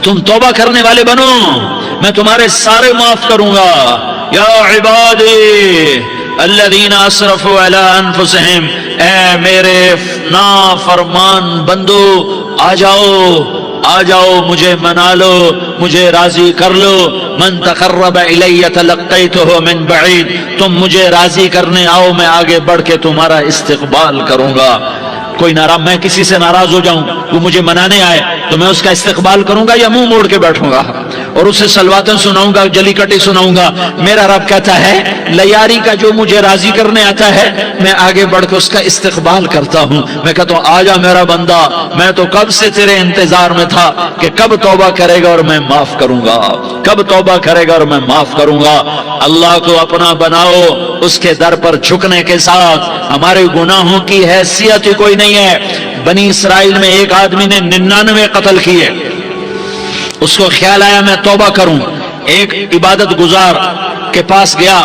तुम तौबा करने वाले बनो, मैं तुम्हारे सारे माफ करूंगा। या इबादी अल्लज़ीना असरफू अला अनफुसिहिम, ऐ मेरे नाफरमान बंदो आ जाओ, मुझे मना लो, मुझे राजी कर लो। मन तक़र्रब इलैया तलक़्क़ैतुहु मिन बईद, तुम मुझे राजी करने आओ, मैं आगे बढ़ के तुम्हारा इस्तक़बाल करूंगा। कोई नाराज, मैं किसी से नाराज हो जाऊं, वो मुझे मनाने आए तो मैं उसका इस्तकबाल करूंगा या मुंह मोड़ के बैठूंगा और उससे सलवातन सुनाऊंगा, जली कटी सुनाऊंगा? मेरा रब कहता है लयारी का जो मुझे राजी करने आता है, मैं आगे बढ़ के उसका इस्तकबाल करता हूं। मैं कहता हूं आजा मेरा बंदा, मैं तो कब से तेरे इंतजार में था कि कब तौबा करेगा और मैं माफ करूंगा, कब तौबा करेगा और मैं माफ करूंगा। अल्लाह को अपना बनाओ, उसके दर पर झुकने के साथ हमारे गुनाहों की हैसियत ही कोई नहीं है। बनी इसराइल में एक आदमी ने 99 कत्ल किए, उसको ख्याल आया मैं तौबा करूं। एक इबादत गुजार के पास गया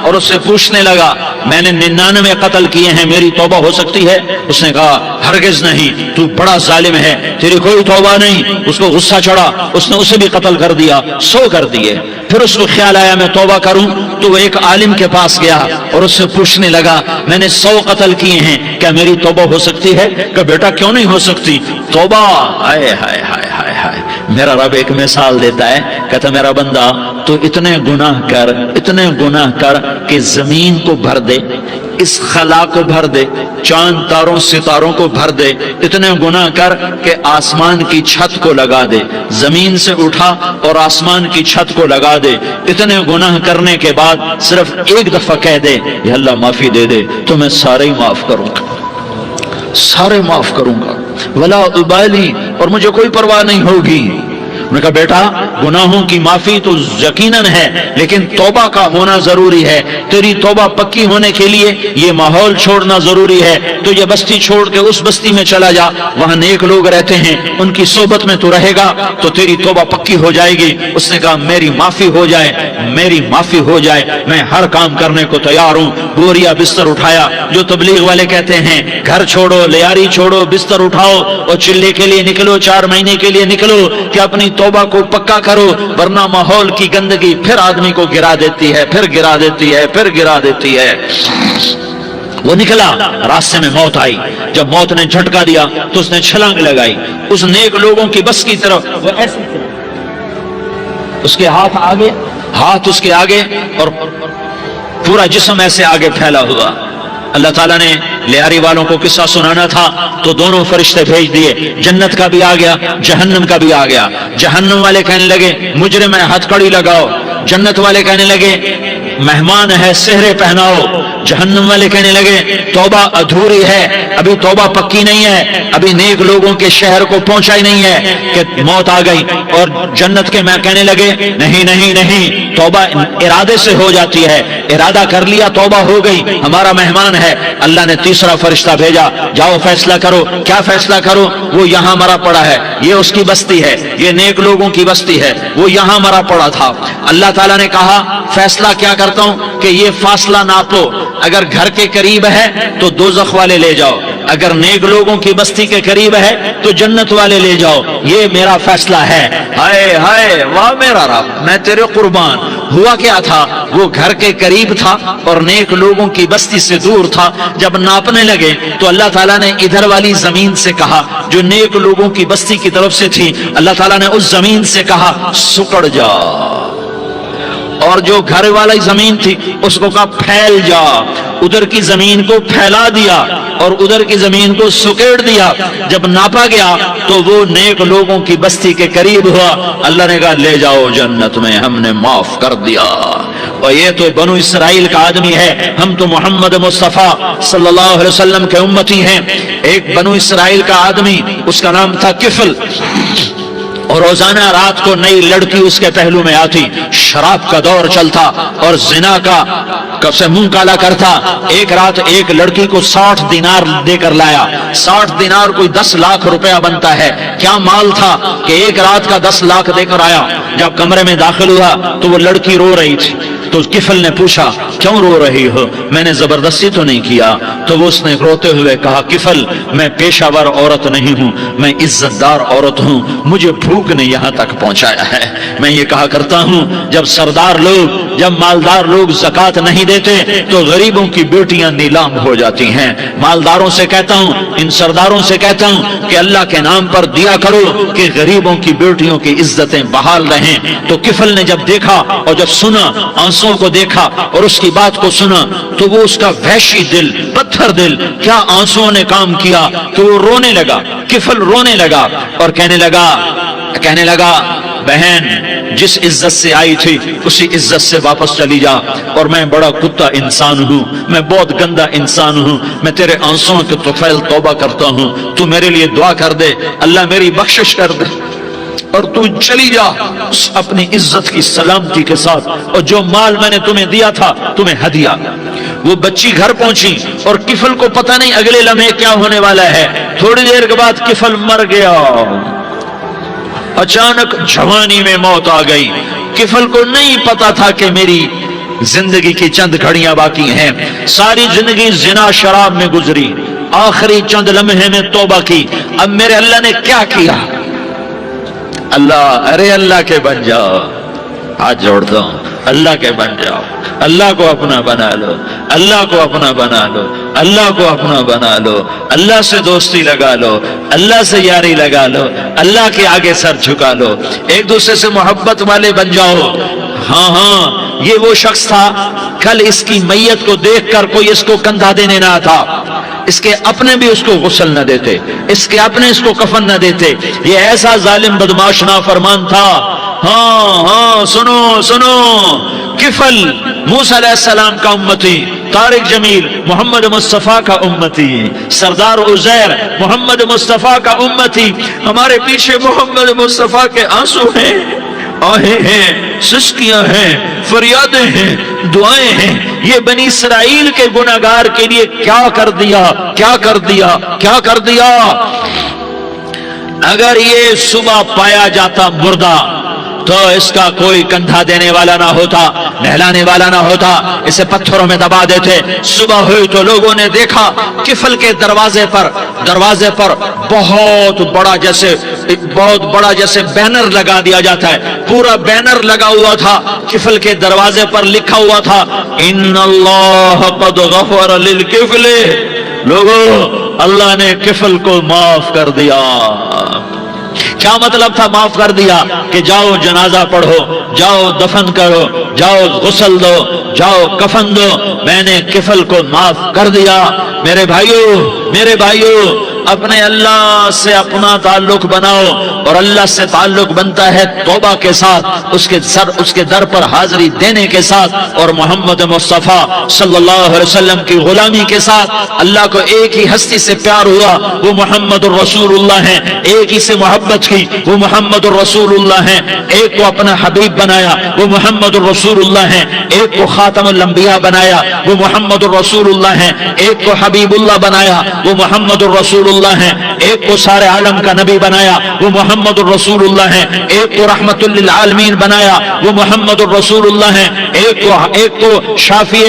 और उससे पूछने लगा मैंने 99 कत्ल किए हैं, मेरी तौबा हो सकती है? उसने कहा हरगिज नहीं, तू बड़ा जालिम है, तेरी कोई तौबा नहीं। उसको गुस्सा चढ़ा, उसने उसे भी कत्ल कर दिया, 100 कर दिए। फिर उसको ख्याल आया मैं तौबा करूं, तो वो एक आलिम के पास गया और उससे पूछने लगा मैंने 100 कत्ल किए हैं, क्या मेरी तौबा हो सकती है? कि बेटा क्यों नहीं हो सकती तौबा? हाय हाय हाय हाय हाय। मेरा रब एक मिसाल देता है, कहता मेरा बंदा तो इतने गुनाह कर कि जमीन को भर दे, इस खला को भर दे, चांद तारों सितारों को भर दे, इतने गुनाह कर कि आसमान की छत को लगा दे, जमीन से उठा और आसमान की छत को लगा दे। इतने गुनाह करने के बाद सिर्फ एक दफा कह दे या अल्लाह माफी दे दे, तो मैं सारे ही माफ करूंगा, सारे माफ करूंगा, वला उबाली, और मुझे कोई परवाह नहीं होगी। उन्होंने कहा बेटा गुनाहों की माफी तो यकीनन है, लेकिन तौबा का होना जरूरी है। तेरी तौबा पक्की होने के लिए ये माहौल छोड़ना जरूरी है। तो ये बस्ती छोड़ के उस बस्ती में चला जा, वहां नेक लोग रहते हैं, उनकी सोबत में तू रहेगा तो तेरी तौबा पक्की हो जाएगी। उसने कहा मेरी माफी हो जाए, मेरी माफी हो जाए, मैं हर काम करने को तैयार हूं। बोरिया बिस्तर उठाया, जो तबलीग वाले कहते हैं घर छोड़ो, लियारी छोड़ो, बिस्तर उठाओ और चिल्ले के लिए निकलो, 4 महीने के लिए निकलो कि अपनी तौबा को पक्का करो, वरना माहौल की गंदगी फिर आदमी को गिरा देती है, फिर गिरा देती है, फिर गिरा देती है। वो निकला, रास्ते में मौत आई। जब मौत ने झटका दिया तो उसने छलांग लगाई उस नेक लोगों की बस की तरफ। वो ऐसे उसके हाथ उसके आगे और पूरा जिस्म ऐसे आगे फैला हुआ। अल्लाह ताला ने लियारी वालों को किस्सा सुनाना था तो दोनों फरिश्ते भेज दिए, जन्नत का भी आ गया, जहन्नम का भी आ गया। जहन्नम वाले कहने लगे मुजरिम है, हथकड़ी लगाओ। जन्नत वाले कहने लगे मेहमान है, सेहरे पहनाओ। जहन्नम वाले कहने लगे तौबा अधूरी है, अभी तौबा पक्की नहीं है, अभी नेक लोगों के शहर को पहुंचा ही नहीं है कि मौत आ गई। और जन्नत के मैं कहने लगे नहीं नहीं नहीं, तौबा इरादे से हो जाती है, इरादा कर लिया तौबा हो गई, हमारा मेहमान है। अल्लाह ने तीसरा फरिश्ता भेजा, जाओ फैसला करो। क्या फैसला करो? वो यहां मरा पड़ा है, ये उसकी बस्ती है, ये नेक लोगों की बस्ती है, वो यहां मरा पड़ा था। अल्लाह ताला ने कहा फैसला क्या करता हूं कि ये फासला नापो, अगर घर के करीब है तो दोज़ख वाले ले जाओ, अगर नेक लोगों की बस्ती के करीब है तो जन्नत वाले ले जाओ। ये मेरा फैसला है। हाय हाय वाह मेरा रब, मैं तेरे कुर्बान। हुआ क्या था? वो घर के करीब था और नेक लोगों की बस्ती से दूर था। जब नापने लगे तो अल्लाह ताला ने इधर वाली जमीन से कहा जो नेक लोगों की बस्ती की तरफ से थी, अल्लाह ताला ने उस जमीन से कहा सुकड़ जा, और जो घर वाली जमीन थी उसको कहा फैल जा। उधर की जमीन को फैला दिया और उधर की जमीन को सुकेड़ दिया। जब नापा गया तो वो नेक लोगों की बस्ती के करीब हुआ। अल्लाह ने कहा ले जाओ जन्नत में, हमने माफ कर दिया। और ये तो बनु इसराइल का आदमी है, हम तो मोहम्मद मुस्तफा सल्लल्लाहु अलैहि वसल्लम के उम्मती हैं। एक बनु इसराइल का आदमी, उसका नाम था किफल, और रोजाना रात को नई लड़की उसके पहलू में आती, शराब का दौर चलता और जिना का से मुंह काला करता। एक रात एक लड़की को 60 दिनार देकर लाया। 60 दिनार कोई 10 लाख रुपया बनता है। क्या माल था कि एक रात का 10 लाख देकर आया। जब कमरे में दाखिल हुआ तो वो लड़की रो रही थी। تو किफल ने पूछा क्यों रो रही हो, मैंने जबरदस्ती तो नहीं किया। तो वो उसने रोते हुए कहा किफल मैं पेशावर औरत नहीं हूँ, मैं इज्जतदार औरत हूँ, मुझे भूख ने यहाँ तक पहुँचाया है। मैं ये कहा करता हूँ जब सरदार लोग, जब मालदार लोग ज़कात नहीं देते तो गरीबों की बेटियां नीलाम हो जाती हैं। मालदारों से कहता हूँ, इन सरदारों से कहता हूँ कि अल्लाह के नाम पर दिया करो कि गरीबों की बेटियों की इज्जतें बहाल रहें। तो किफल ने जब देखा और जब सुना, आंसुओं को देखा और उसकी बात को सुना, तो वो उसका वहशी दिल, पत्थर दिल, क्या आंसुओं ने काम किया कि वो रोने लगा। किफल रोने लगा और कहने लगा बहन जिस इज्जत से आई थी उसी इज्जत से वापस चली जा, और मैं बड़ा कुत्ता इंसान हूँ, मैं बहुत गंदा इंसान हूँ, मैं तेरे आंसुओं के तुफैल तौबा करता हूँ, तू मेरे लिए दुआ कर दे, अल्लाह मेरी बख्शिश कर दे, और तू चली जा अपनी इज्जत की सलामती के साथ, और जो माल मैंने तुम्हें दिया था तुम्हें हदिया। वो बच्ची घर पहुंची और किफल को पता नहीं अगले लम्हे क्या होने वाला है। थोड़ी देर के बाद किफल मर गया, अचानक जवानी में मौत आ गई। किफल को नहीं पता था कि मेरी जिंदगी की चंद घड़ियां बाकी हैं। सारी जिंदगी जिना शराब में गुजरी, आखिरी चंद लम्हे में तौबा की। अब मेरे अल्लाह ने क्या किया? अल्लाह, अरे अल्लाह के बन जाओ, हाथ जोड़ता हूं, अल्लाह के बन जाओ, अल्लाह को अपना बना लो, अल्लाह को अपना बना लो, अल्लाह को अपना बना लो, अल्लाह से दोस्ती लगा लो, अल्लाह से यारी लगा लो, अल्लाह के आगे सर झुका लो, एक दूसरे से मोहब्बत वाले बन जाओ। हाँ, ये वो शख्स था, कल इसकी मैयत को देखकर कोई इसको कंधा देने ना था, इसके अपने भी उसको गुस्ल न देते, इसके अपने इसको कफन न देते। ये ऐसा जालिम बदमाश नाफरमान था। हाँ, सुनो, किफल मूसा अलैहिस्सलाम का उम्मती, तारिक जमील मोहम्मद मुस्तफा का उम्मती, सरदार उजैर मोहम्मद मुस्तफा का उम्मती। हमारे पीछे मोहम्मद मुस्तफा के आंसू हैं, आहें हैं, सिसकियां हैं, फरियादें हैं, दुआएं हैं। ये बनी इसराइल के गुनाहगार के लिए क्या कर दिया। अगर ये सुबह पाया जाता मुर्दा तो इसका कोई कंधा देने वाला ना होता, नहलाने वाला ना होता, इसे पत्थरों में दबा देते। सुबह हुई तो लोगों ने देखा किफल के दरवाजे पर बहुत बड़ा जैसे बैनर लगा दिया जाता है, पूरा बैनर लगा हुआ था। किफल के दरवाजे पर लिखा हुआ था इन्नल्लाह क़द गफ़र लिल किफल। लोगों, अल्लाह ने किफल को माफ कर दिया। क्या मतलब था माफ कर दिया? कि जाओ जनाजा पढ़ो, जाओ दफन करो, जाओ गुस्ल दो, जाओ कफन दो, मैंने किफल को माफ कर दिया। मेरे भाइयों, अपने अल्लाह से अपना ताल्लुक बनाओ, और अल्लाह से ताल्लुक बनता है तौबा के साथ, उसके दर पर हाजिरी देने के साथ, और मोहम्मद मुस्तफा सल्लल्लाहु अलैहि वसल्लम की गुलामी के साथ। अल्लाह को एक ही हस्ती से प्यार हुआ, वो मोहम्मद रसूलुल्लाह है। एक ही से मोहब्बत की, वो मोहम्मद रसूलुल्लाह है। एक को अपना हबीब बनाया, वो मोहम्मद रसूलुल्लाह है। एक को खातमुल अंबिया बनाया, वो मोहम्मद रसूलुल्लाह है। एक को हबीबुल्लाह बनाया, वो मोहम्मद रसूलुल्लाह है। एक को सारे आलम का नबी बनाया, वो मोहम्मद रसूलुल्लाह है। एक को रहमतुल लिल आलमीन बनाया, वो मोहम्मद रसूलुल्लाह है। एक को शाफी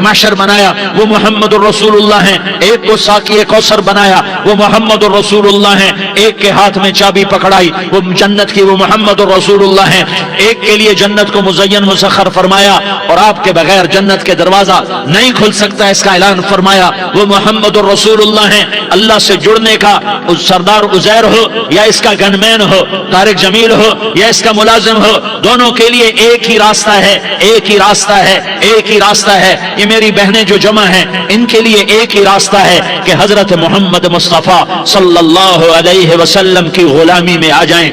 महशर बनाया, वो मोहम्मद रसूलुल्लाह है। एक को साकी कौसर बनाया, वो मोहम्मद रसूलुल्लाह है। एक के हाथ में चाबी पकड़ाई, वो जन्नत की, वो मोहम्मद रसूलुल्लाह है। एक के लिए जन्नत को मुज़य्यन मुसख्खर फरमाया, और आपके बगैर जन्नत के दरवाजा नहीं खुल सकता, इसका ऐलान फरमाया, वो मोहम्मद रसूलुल्लाह है। अल्लाह से जुड़ने का उस सरदार उजैर हो या इसका गनमैन हो, तारिक जमील हो या इसका मुलाजिम हो, दोनों के लिए एक ही रास्ता है। ये मेरी बहनें जो जमा हैं, इनके लिए एक ही रास्ता है कि हजरत मोहम्मद मुस्तफा सल्लल्लाहु अलैहि वसल्लम की गुलामी में आ जाएं,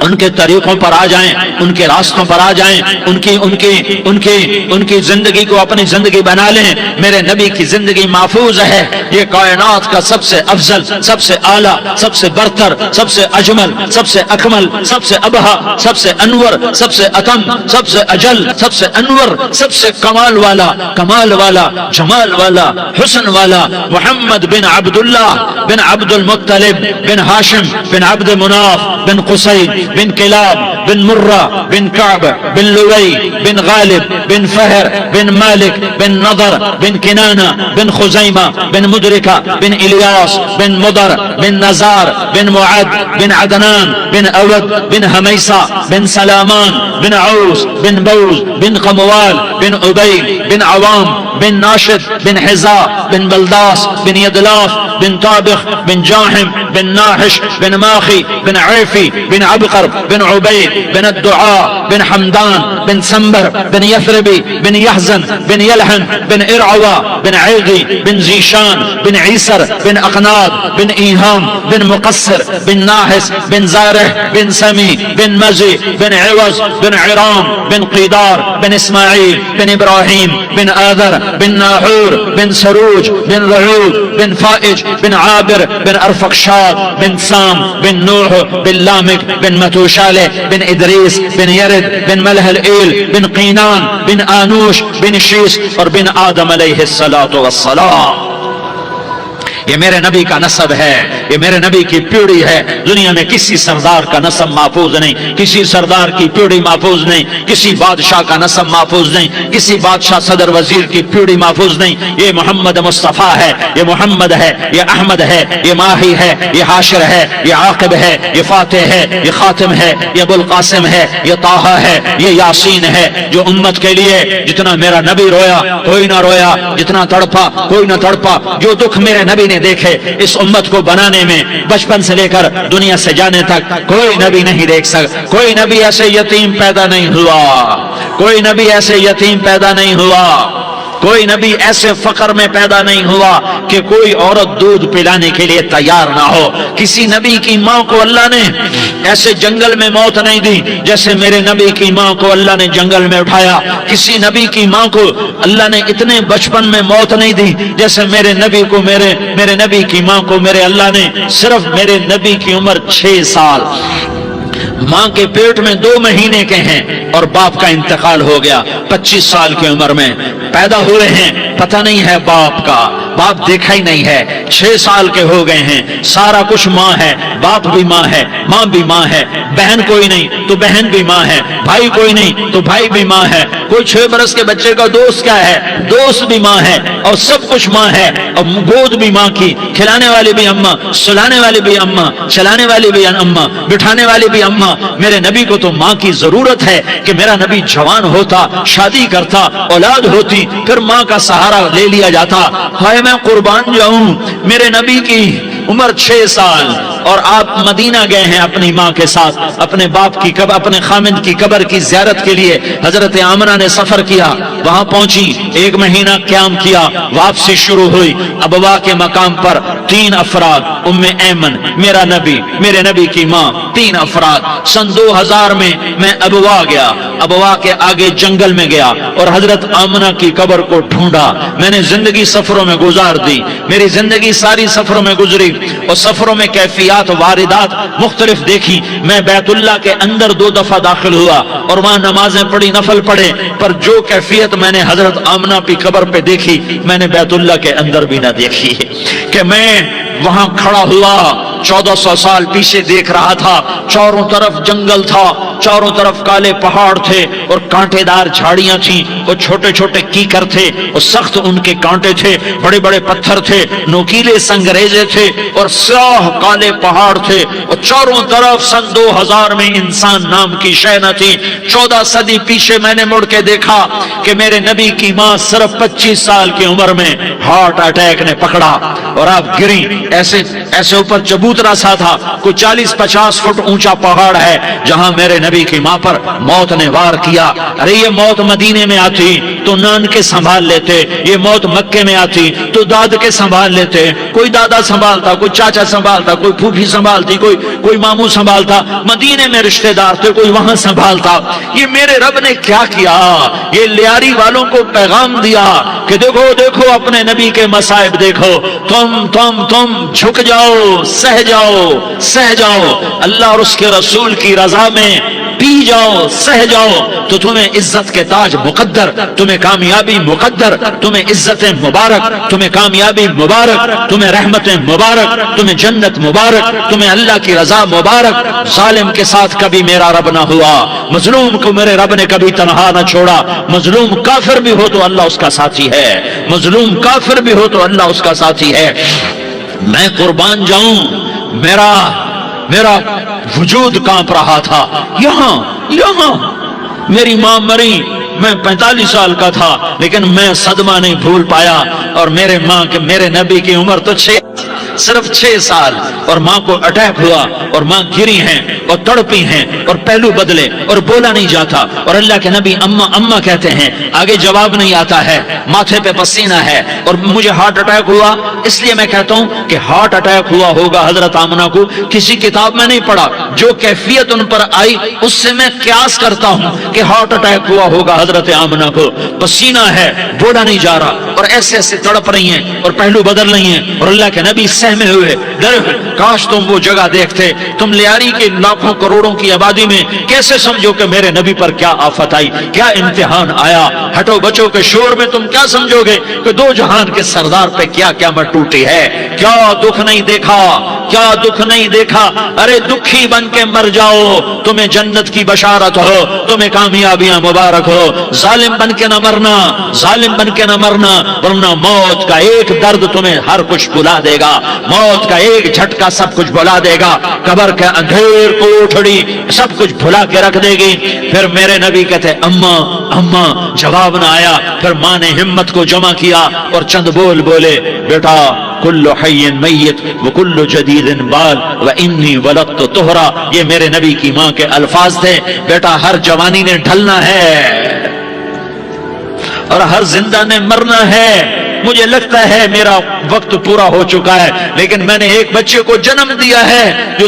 उनके तरीकों पर आ जाएं, उनके रास्तों पर आ जाएं, उनकी जिंदगी को अपनी जिंदगी बना लें। मेरे नबी की जिंदगी महफूज है। ये कायनात का सबसे अफजल, सबसे आला, सबसे बरतर, सबसे अजमल, सबसे अकमल, सबसे अबहा, सबसे अनवर, सबसे अतम, सबसे अजल, सबसे अनवर, सबसे कमाल वाला, जमाल वाला, हुस्न वाला मोहम्मद बिन अब्दुल्लाह बिन अब्दुल मुत्तलिब बिन हाशिम बिन अब्द मुनाफ बिन कुसै بن کلاب بن مرہ بن کعب بن لوی بن غالب بن فہر بن مالک بن نضر بن کنانہ بن خزیمہ بن مدرکہ بن الیاس بن مدر بن نزار بن معد بن عدنان بن اود بن حمیسہ بن سلامان بن عوس بن بوز بن قموال بن عبید بن عوام بن ناشد بن حزا بن بلداس بن یدلاف بن طابخ بن جاحم بن ناحش بن ماخی بن عیفی بن عبقر بن عبید بن الدعاء بن حمدان بن سنبر بن یثربی بن یحزن بن یلحن بن ارعوا بن عیغی بن زیشان بن عیسر بن اقناد بن ایہام بن مقصر بن ناحس بن زارح بن سمی بن مزی بن عوض بن عرام بن قیدار بن اسماعیل بن ابراہیم بن آذر بن ناحور بن سروج بن رعود بن فائج بن عابر بن ارفقشاد بن سام بن نوح بن لامک بن متوشالہ بن ادریس بن یرد بن ملح الایل بن قینان بن آنوش بن شیس اور بن آدم علیہ السلام. یہ میرے نبی کا نسب ہے، یہ میرے نبی کی پیڑھی ہے. دنیا میں کسی سردار کا نسب محفوظ نہیں، کسی سردار کی پیڑھی محفوظ نہیں، کسی بادشاہ کا نسب محفوظ نہیں، کسی بادشاہ صدر وزیر کی پیڑھی محفوظ نہیں. یہ محمد مصطفیٰ ہے، یہ محمد ہے، یہ احمد ہے، یہ ماہی ہے، یہ حاشر ہے، یہ عاقب ہے، یہ فاتح ہے، یہ خاتم ہے، یہ ابو القاسم ہے، یہ طہ ہے، یہ یاسین ہے. جو امت کے لیے جتنا میرا نبی رویا کوئی نہ رویا، جتنا تڑپا کوئی نہ تڑپا، جو دکھ میرے نبی نے دیکھے اس امت کو بنانے میں بچپن سے لے کر دنیا سے جانے تک کوئی نبی نہیں دیکھ سکتا. کوئی نبی ایسے یتیم پیدا نہیں ہوا، کوئی نبی ایسے یتیم پیدا نہیں ہوا، کوئی نبی ایسے فقر میں پیدا نہیں ہوا کہ کوئی عورت دودھ پلانے کے لیے تیار نہ ہو. کسی نبی کی ماں کو اللہ نے ایسے جنگل میں موت نہیں دی جیسے میرے نبی کی ماں کو اللہ نے جنگل میں اٹھایا. کسی نبی کی ماں کو اللہ نے اتنے بچپن میں موت نہیں دی جیسے میرے نبی کو میرے نبی کی ماں کو میرے اللہ نے صرف میرے نبی کی عمر 6 سال، ماں کے پیٹ میں 2 مہینے کے ہیں اور باپ کا انتقال ہو گیا. 25 سال کی عمر میں پیدا ہوئے ہیں، پتہ نہیں ہے باپ کا، باپ دیکھا ہی نہیں ہے. 6 سال کے ہو گئے ہیں، سارا کچھ ماں ہے، باپ بھی ماں ہے، ماں بھی ماں ہے. بہن کوئی نہیں تو بہن بھی ماں ہے، بھائی کوئی نہیں تو بھائی بھی ماں ہے. کوئی 6 برس کے بچے کا دوست کیا ہے، دوست بھی ماں ہے، اور سب کچھ ماں ہے. اور گود بھی ماں کی، کھلانے والی بھی اماں، سلانے والی بھی اماں، چلانے والی بھی اماں، بٹھانے والی بھی اماں. میرے نبی کو تو ماں کی ضرورت ہے کہ میرا نبی جوان ہوتا، شادی کرتا، اولاد ہوتی، پھر ماں کا سہارا لے لیا جاتا. ہائے میں قربان جاؤں، میرے نبی کی عمر 6 سال اور آپ مدینہ گئے ہیں اپنی ماں کے ساتھ، اپنے باپ کی اپنے خامند کی قبر کی زیارت کے لیے. حضرت آمنہ نے سفر کیا، وہاں پہنچی، 1 مہینہ قیام کیا، واپسی شروع ہوئی. ابوا کے مقام پر 3 افراد، ام ایمن، میرا نبی، میرے نبی کی ماں، 3 افراد. سن 2000 میں ابوا گیا، ابوا کے آگے جنگل میں گیا اور حضرت آمنہ کی قبر کو ڈھونڈا. میں نے زندگی سفروں میں گزار دی، میری زندگی ساری سفروں میں گزری اور سفروں میں کیفیات واردات مختلف دیکھی. میں بیت اللہ کے اندر 2 دفعہ داخل ہوا اور وہاں نمازیں پڑھی، نفل پڑھے، پر جو کیفیت میں نے حضرت آمنہ کی قبر پہ دیکھی میں نے بیت اللہ کے اندر بھی نہ دیکھی. کہ میں وہاں کھڑا ہوا 1400 سال پیچھے دیکھ رہا تھا، چاروں طرف جنگل تھا، چاروں طرف کالے پہاڑ تھے اور کانٹے دار جھاڑیاں تھیں، اور چھوٹے چھوٹے کیکر تھے اور سخت ان کے کانٹے تھے، بڑے بڑے پتھر تھے، نوکیلے سنگریزے تھے اور سیاہ کالے پہاڑ تھے، اور چاروں طرف سن 2000 میں انسان نام کی شے نہ تھی. 14 صدی پیچھے میں نے مڑ کے دیکھا کہ میرے نبی کی ماں صرف 25 سال کی عمر میں ہارٹ اٹیک نے پکڑا اور آپ گری. ایسے اوپر چبوترا سا تھا، کوئی 40-50 فٹ اونچا پہاڑ ہے جہاں میرے نبی کی ماں پر موت نے وار کیا. ارے یہ موت مدینے میں آتی تو نان کے سنبھال لیتے، یہ موت مکے میں آتی تو داد کے سنبھال لیتے. کوئی دادا سنبھالتا، کوئی چاچا سنبھالتا، کوئی پھوپھی سنبھالتی، کوئی ماموں سنبھالتا. مدینے میں رشتہ دار تھے، کوئی وہاں سنبھالتا. یہ میرے رب نے کیا کیا؟ یہ لیاری والوں کو پیغام دیا کہ دیکھو دیکھو اپنے نبی کے مصائب دیکھو، تم جھک جاؤ، سہ جاؤ. اللہ اور اس کے رسول کی رضا میں پی جاؤ سہ جاؤ تو تمہیں عزت کے تاج مقدر، تمہیں کامیابی مقدر، تمہیں عزت مبارک، تمہیں کامیابی مبارک، تمہیں رحمت مبارک، تمہیں جنت مبارک، تمہیں اللہ کی رضا مبارک۔ ظالم کے ساتھ کبھی میرا رب نہ ہوا، مظلوم کو میرے رب نے کبھی تنہا نہ چھوڑا۔ مظلوم کافر بھی ہو تو اللہ اس کا ساتھی ہے، مظلوم کافر بھی ہو تو اللہ اس کا ساتھی ہے۔ میں قربان جاؤں، میرا وجود کانپ رہا تھا۔ یہاں میری ماں مری، میں 45 سال کا تھا، لیکن میں صدمہ نہیں بھول پایا۔ اور میرے نبی کی عمر تو صرف 6 سال، اور ماں کو اٹیک ہوا اور ماں گری ہیں اور تڑپی ہیں اور پہلو بدلے اور بولا نہیں جاتا، اور اللہ کے نبی اماں اماں کہتے ہیں، آگے جواب نہیں آتا ہے، ماتھے پہ پسینہ ہے، اور مجھے ہارٹ اٹیک ہوا۔ اس لیے میں کہتا ہوں کہ ہارٹ اٹیک ہوا ہوگا حضرت آمنہ کو، کسی کتاب میں نہیں پڑھا، جو کیفیت ان پر آئی اس سے میں قیاس کرتا ہوں کہ ہارٹ اٹیک ہوا ہوگا حضرت آمنہ کو۔ پسینہ ہے، بولا نہیں جا رہا، اور ایسے تڑپ رہی ہیں اور پہلو بدل رہی ہیں، اور اللہ کے نبی سہمے ہوئے ڈرے ہوئے۔ کاش تم وہ جگہ دیکھتے، تم لیاری کے لاکھوں کروڑوں کی آبادی میں کیسے سمجھو کہ میرے نبی پر کیا آفت آئی، کیا امتحان آیا۔ ہٹو بچوں کے شور میں تم کیا سمجھو گے کہ دو جہان کے سردار پہ کیا قیامت ٹوٹی ہے۔ کیا دکھ نہیں دیکھا، کیا دکھ نہیں دیکھا۔ ارے دکھی بن کے مر جاؤ، تمہیں جنت کی بشارت ہو، تمہیں کامیابیاں مبارک ہو۔ ظالم بن کے نہ مرنا، ظالم بن کے نہ مرنا، ورنہ موت کا ایک درد تمہیں ہر کچھ بلا دے گا، موت کا ایک جھٹکا سب کچھ بلا دے گا، قبر کے اندھیر کوٹھڑی سب کچھ بھلا کے رکھ دے گی۔ پھر میرے نبی کہتے اماں اماں، جواب نہ آیا۔ پھر ماں نے ہمت کو جمع کیا اور چند بول بولے، بیٹا کل حی میت وکل جدید بال وانی ولدت طہرا۔ یہ میرے نبی کی ماں کے الفاظ تھے، بیٹا ہر جوانی نے ڈھلنا ہے اور ہر زندہ نے مرنا ہے۔ مجھے لگتا ہے میرا وقت پورا ہو چکا ہے، لیکن میں نے ایک بچے کو جنم دیا ہے جو